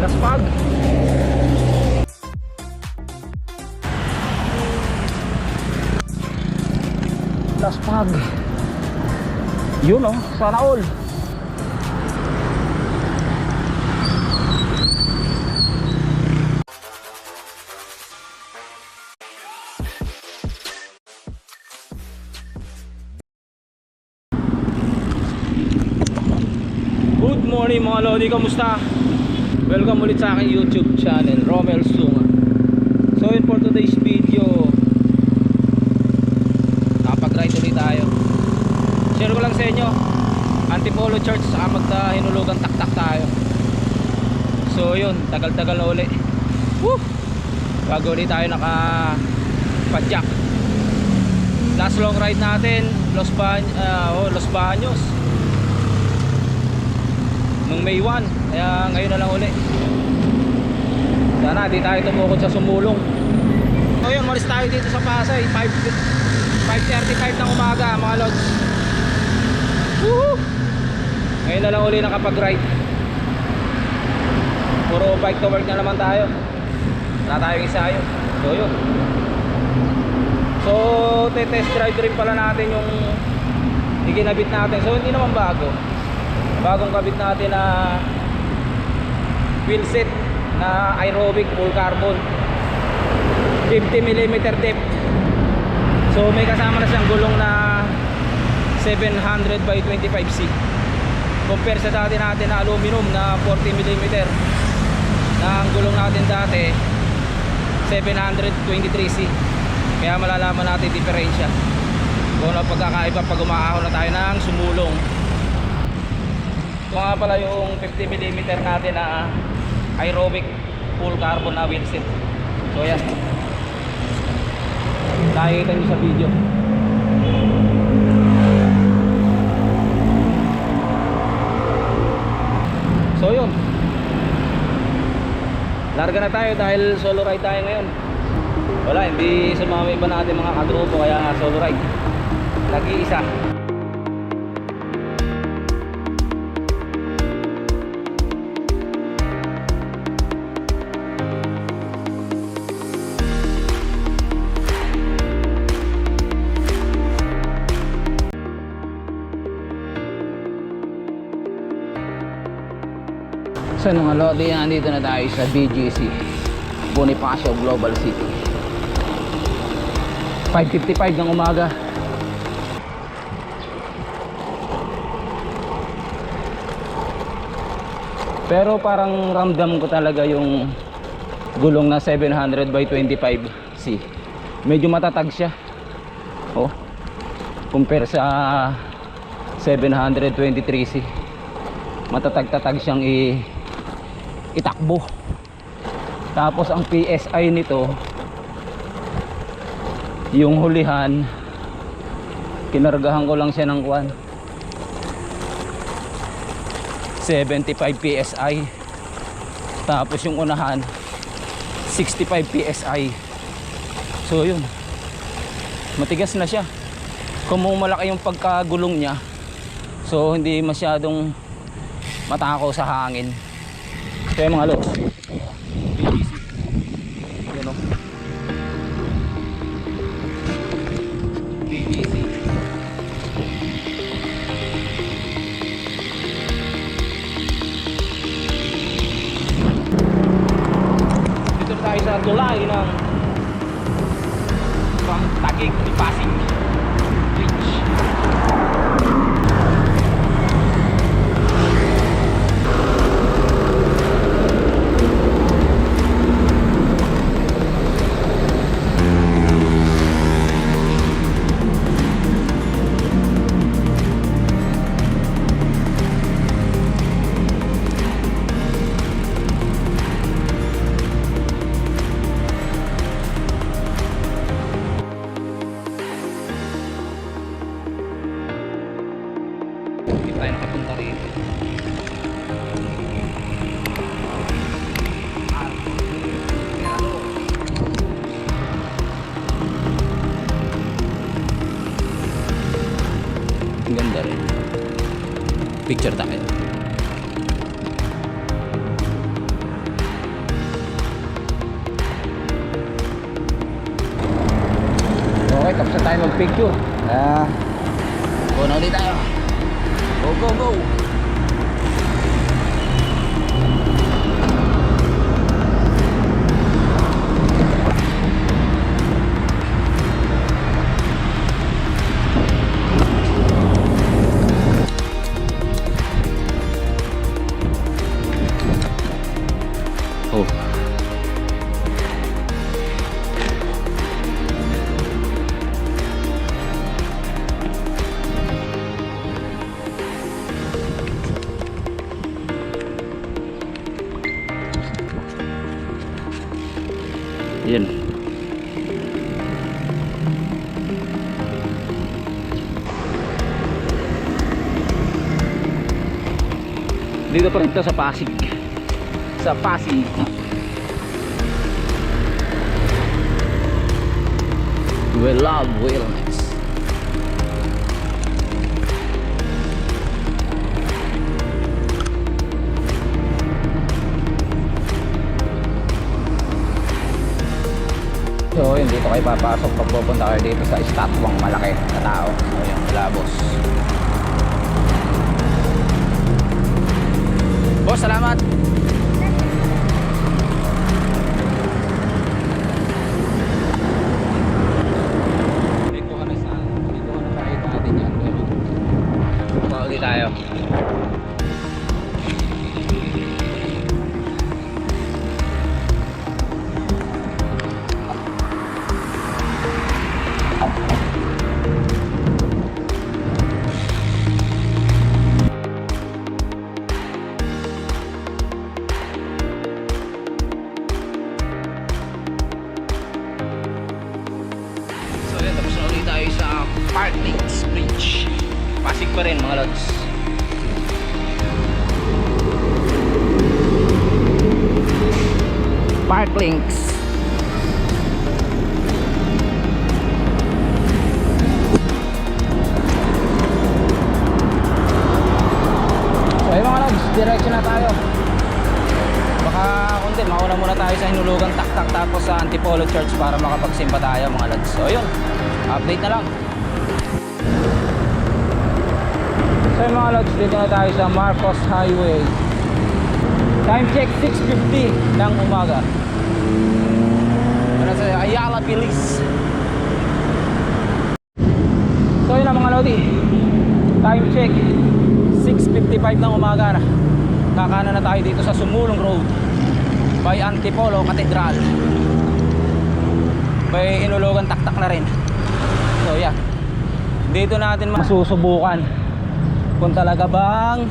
Gaspag. Gaspag. Yun oh, sana all. Good morning mga lodi, kamusta? Welcome ulit sa aking YouTube channel, Romel Sunga. So yun, for today's video, nakapag-ride ulit tayo. Share ko lang sa inyo, Antipolo Church, saka maghinulugan taktak tayo. So yun, tagal-tagal na uli. Woo! Bago ulit tayo naka-padjak. Last long ride natin, Los Baños nung May 1, kaya ngayon na lang uli. Sana di tayo tumukod sa sumulong. So yun, malis tayo dito sa Pasay, 5:35 ng umaga mga lods. Woohoo! Ngayon na lang uli nakapag-ride. Puro bike to work na naman tayo. Wala tayong isayo. So yun. So test drive rin pala natin yung ikinabit natin. So hindi naman bago. Bagong kabit natin na wheel set na aerobic full carbon 50mm depth. So may kasama na siyang gulong na 700/25C compare sa dati natin na aluminum na 40mm na ang gulong natin dati 723C. Kaya malalaman natin diferensya kung ano pagkakaiba pag umaahon na tayo ng sumulong. Ito nga pala yung 50mm natin na aerobic full carbon na wheel set. So yan, nakikita nyo sa video. So yun, larga na tayo dahil solo ride tayo ngayon. Wala, hindi sumama iba natin mga kadrupo, kaya solo ride, nag-iisa. So mga lodi, nandito na tayo sa BGC, Bonifacio Global City. 5:55 ng umaga. Pero parang ramdam ko talaga yung gulong na 700/25C. Medyo matatag siya. Oh, compare sa 723C. Matatag-tatag siyang itakbo. Tapos ang PSI nito, yung hulihan, kinargahan ko lang siya ng 75 PSI. Tapos yung unahan 65 PSI. So yun, matigas na siya. Kung malaki yung pagkagulong niya, so hindi masyadong matakaw sa hangin. So yung mga lods, BGC, yun o, BGC. Dito tayo sa tulay ng from Taguig to Pasig Bridge. Hindi tayo nakapunta rito. Ang ganda rin. Picture tayo. picture. Go na ulit tayo. Go, go, go. Oh. Yan. Dito pa rin ito sa Pasig. Sa Pasig. We love wellness. So yun, dito kayo papasok pag pupunta kayo dito sa estatwang malaki na tao. So yun, labos. Boss, salamat. Dito ka na tayo natin yan. Pauli tayo. Parklinks Bridge. Pasig pa rin mga lods. Parklinks. So ayun mga lods, diretso na tayo. Baka kundi mauna muna tayo sa Hinulugan Taktak tapos sa Antipolo Church para makapagsimba tayo mga lods. So ayun, update na lang. So yung mga lods, dito na tayo sa Marcos Highway. Time check 6:50 ng umaga. Ano sa Ayala Pilis. So yun na mga lodi, time check 6:55 ng umaga na. Kakanan na tayo dito sa Sumulong Road by Antipolo Cathedral. By Hinulugan Taktak na rin. So yeah, dito natin masusubukan kung talaga bang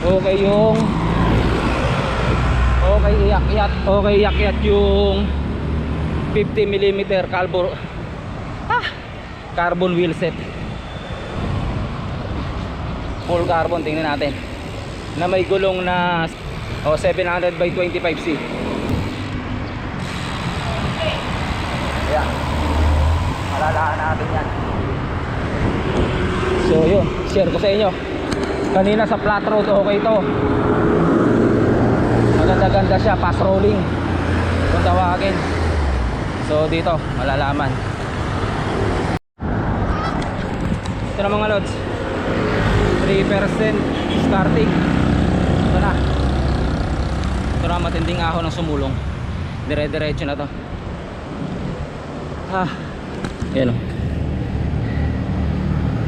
okay yung iakyat yung 50mm carbon wheel set, full carbon. Tingnan natin na may gulong na 700 by 25C. Yeah, malalaan natin yan. So yun, share ko sa inyo. Kanina sa flat road okay to, maganda-ganda siya, fast rolling kung tawagin. So dito malalaman. Ito na mga lods, 3% starting. Ito na, ito na matinding ahon ng Sumulong. Dire-diretso na to. Yan o,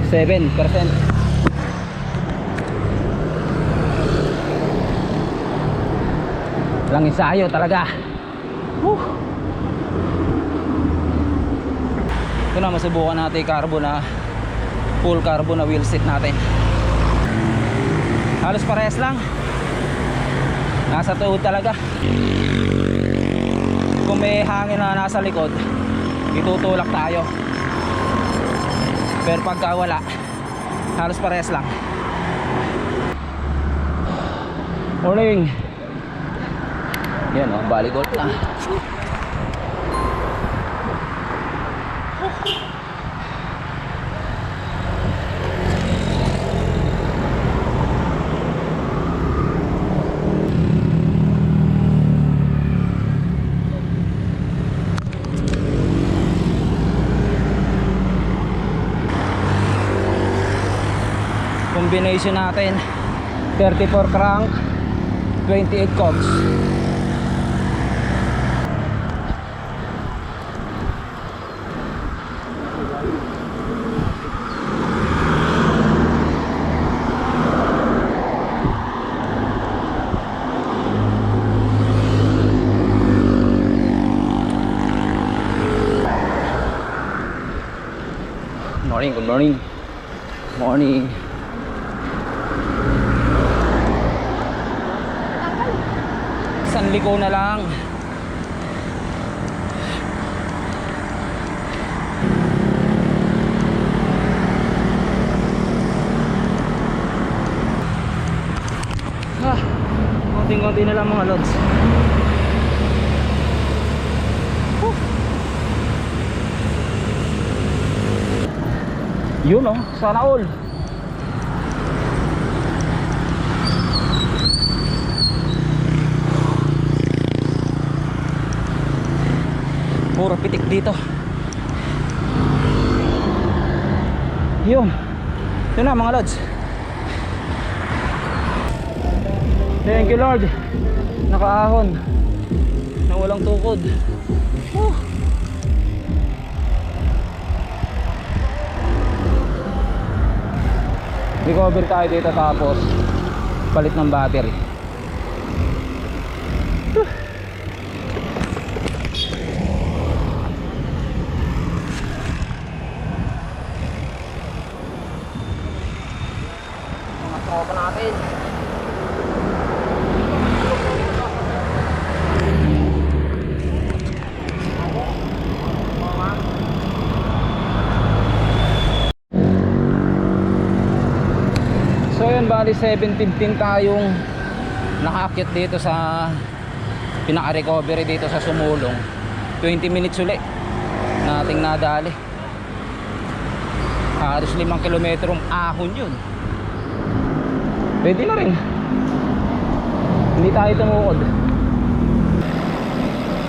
7%. Lang ensayo talaga. Ito na, masubukan natin yung carbon na full carbon na wheel set natin. Halos parehas lang, nasa tuhod talaga. Kung may hangin na nasa likod, itutulak tayo. Pero pagka wala, halos parehas lang. Morning. Yan o, volleyball na. Combination natin 34 crank, 28 cogs. Good morning. Morning. Isang liko na lang. Konting-konti na lang mga lods. Yun oh, sana all. Puro pitik dito. Yun. Yun na mga lods. Thank you Lord. Nakaahon na walang tukod. Recover tayo dito tapos palit ng battery. Mga tropa natin. So yun, bali 7:15 tayong nakaakyat dito sa pinaka-recovery dito sa Sumulong. 20 minutes ulit nating nadali. Halos 5 kilometrong ahon yun. Pwede na rin. Hindi tayo tumukod.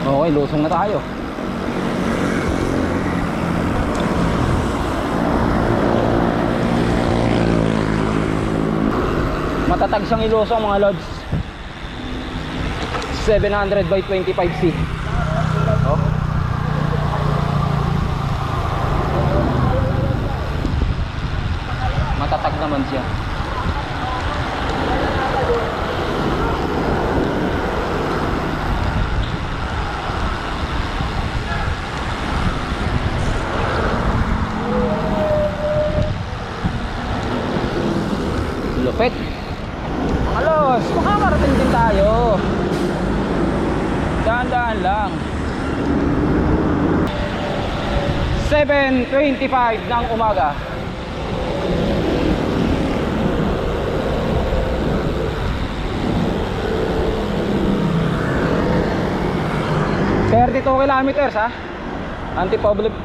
Okay, lusong na tayo. Matatag siyang ilusong mga lods. 700 by 25C. Oh. Matatag naman siya. Lupit. Alos, makakarating din tayo. Dahan-dahan lang. 7:25 ng umaga. ...32 kilometers ha.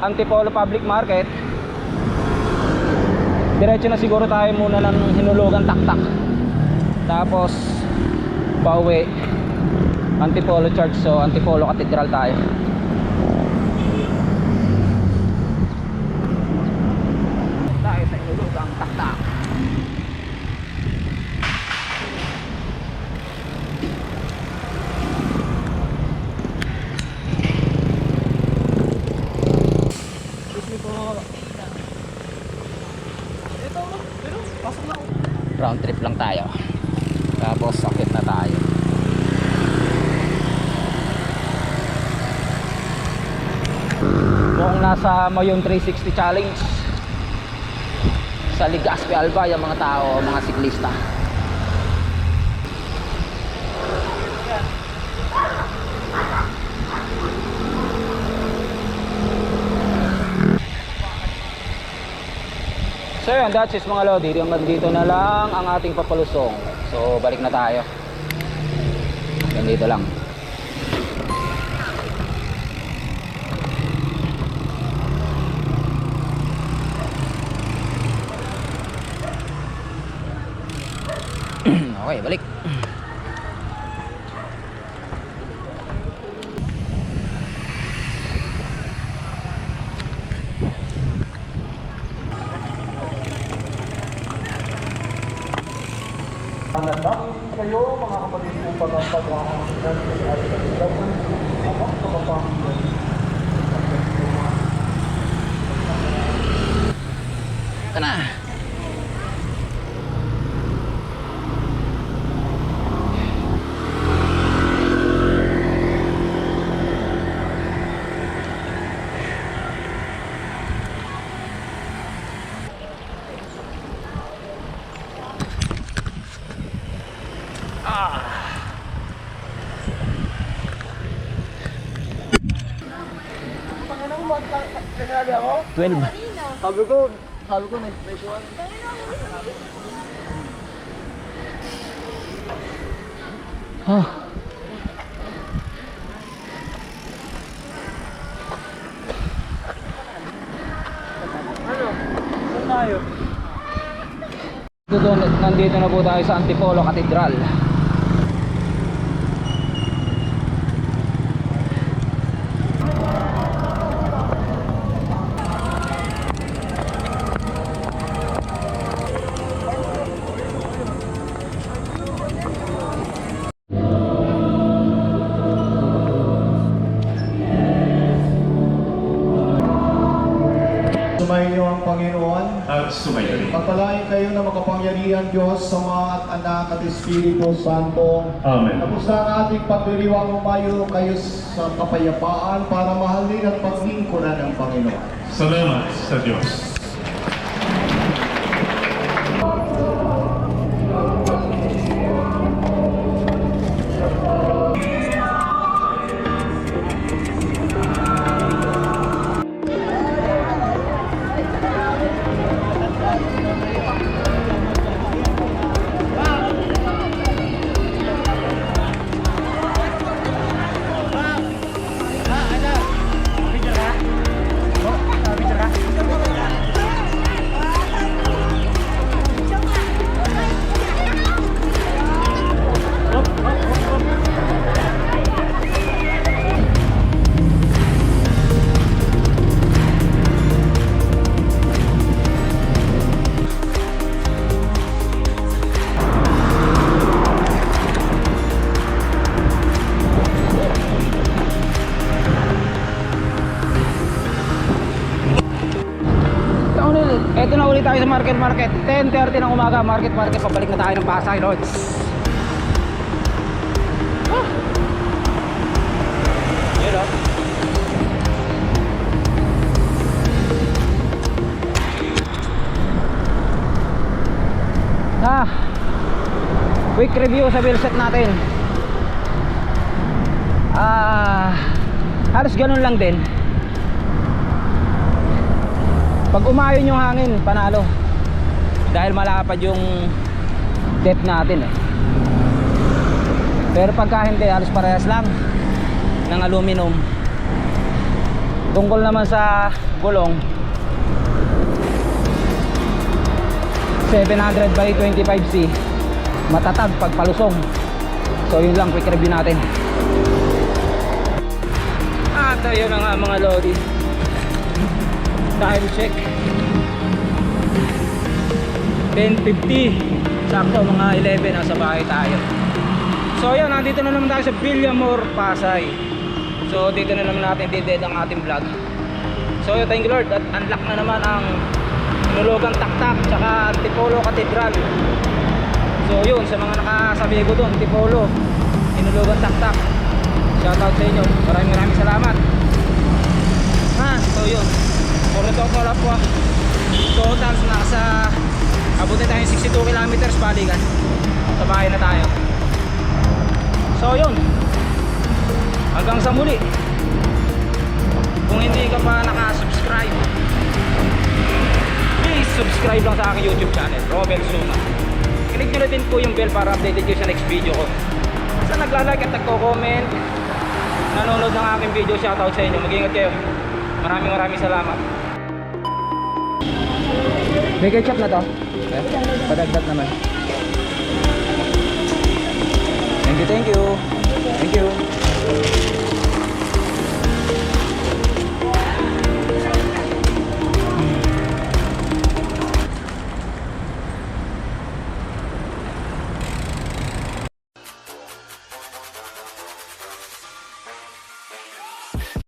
Antipolo Public Market. Diretso na siguro tayo muna ng Hinulugan Taktak. Tapos pauwi Antipolo Church, so Antipolo Cathedral tayo. Tayo sa Hinulugang Taktak. Round trip lang tayo. Tapos akit na tayo. Mukhang nasa Mayon 360 Challenge sa Legazpi Alba yung mga tao, mga siklista. So yun, that's it mga lodi. Dito na lang ang ating papalusong. So balik na tayo. Ganito lang. Okay, balik. Panatangin kayo mga kapatid upang ang pag-aakinan ay kailangan abang kapapanginan. Ito na. Panginoon mo, sinabi ako? 12. Sabi ko, na-special. Oh. Saan tayo? Nandito na po tayo sa Antipolo Cathedral. Sumayin niyo ang Panginoon. At sumayo rin. Pagpalain kayo na makapangyarihan Diyos, Sama at Anak at Espiritu Santo. Amen. Tapos na ang ating pagdiriwang umayo kayo sa kapayapaan para mahalin at paglingkuran ng Panginoon. Salamat sa Diyos. Ito na ulit tayo sa market. 10:30 ng umaga, market. Pabalik na tayo ng Pasay, Lords. Yun o. Quick review sa wheel set natin. Halos ganun lang din. Pag umayon yung hangin, panalo. Dahil malapad yung depth natin eh. Pero pagka hindi, halos parehas lang ng aluminum. Tungkol naman sa gulong, 700 by 25C, matatag pag palusong. So yun lang, quick review natin. At ayun na nga mga lodi, time check 10:50, sakto mga 11 nasa bahay tayo. So yan, nandito na naman tayo sa Villamor, Pasay. So dito na naman natin dided ang ating vlog. So thank you Lord, at unlock na naman ang Hinulugang Taktak tsaka Antipolo Cathedral. So yun, sa mga nakasabi ko doon, Antipolo, Hinulugang Taktak, shoutout sa inyo, maraming salamat. So yun, puro total po. Total nasa abutin tayo 62 kilometers balikan. Sa bahay na tayo. So yun, hanggang sa muli. Kung hindi ka pa nakasubscribe, please subscribe lang sa aking YouTube channel, Romel Zuma. Click nyo na din po yung bell para updated kayo sa next video ko. Sa naglalike at nagko-comment, nanonood ng aking video, shoutout sa inyo. Mag-ingat kayo. Maraming salamat. May ketchup na to? Okay. Padagdag naman. Thank you.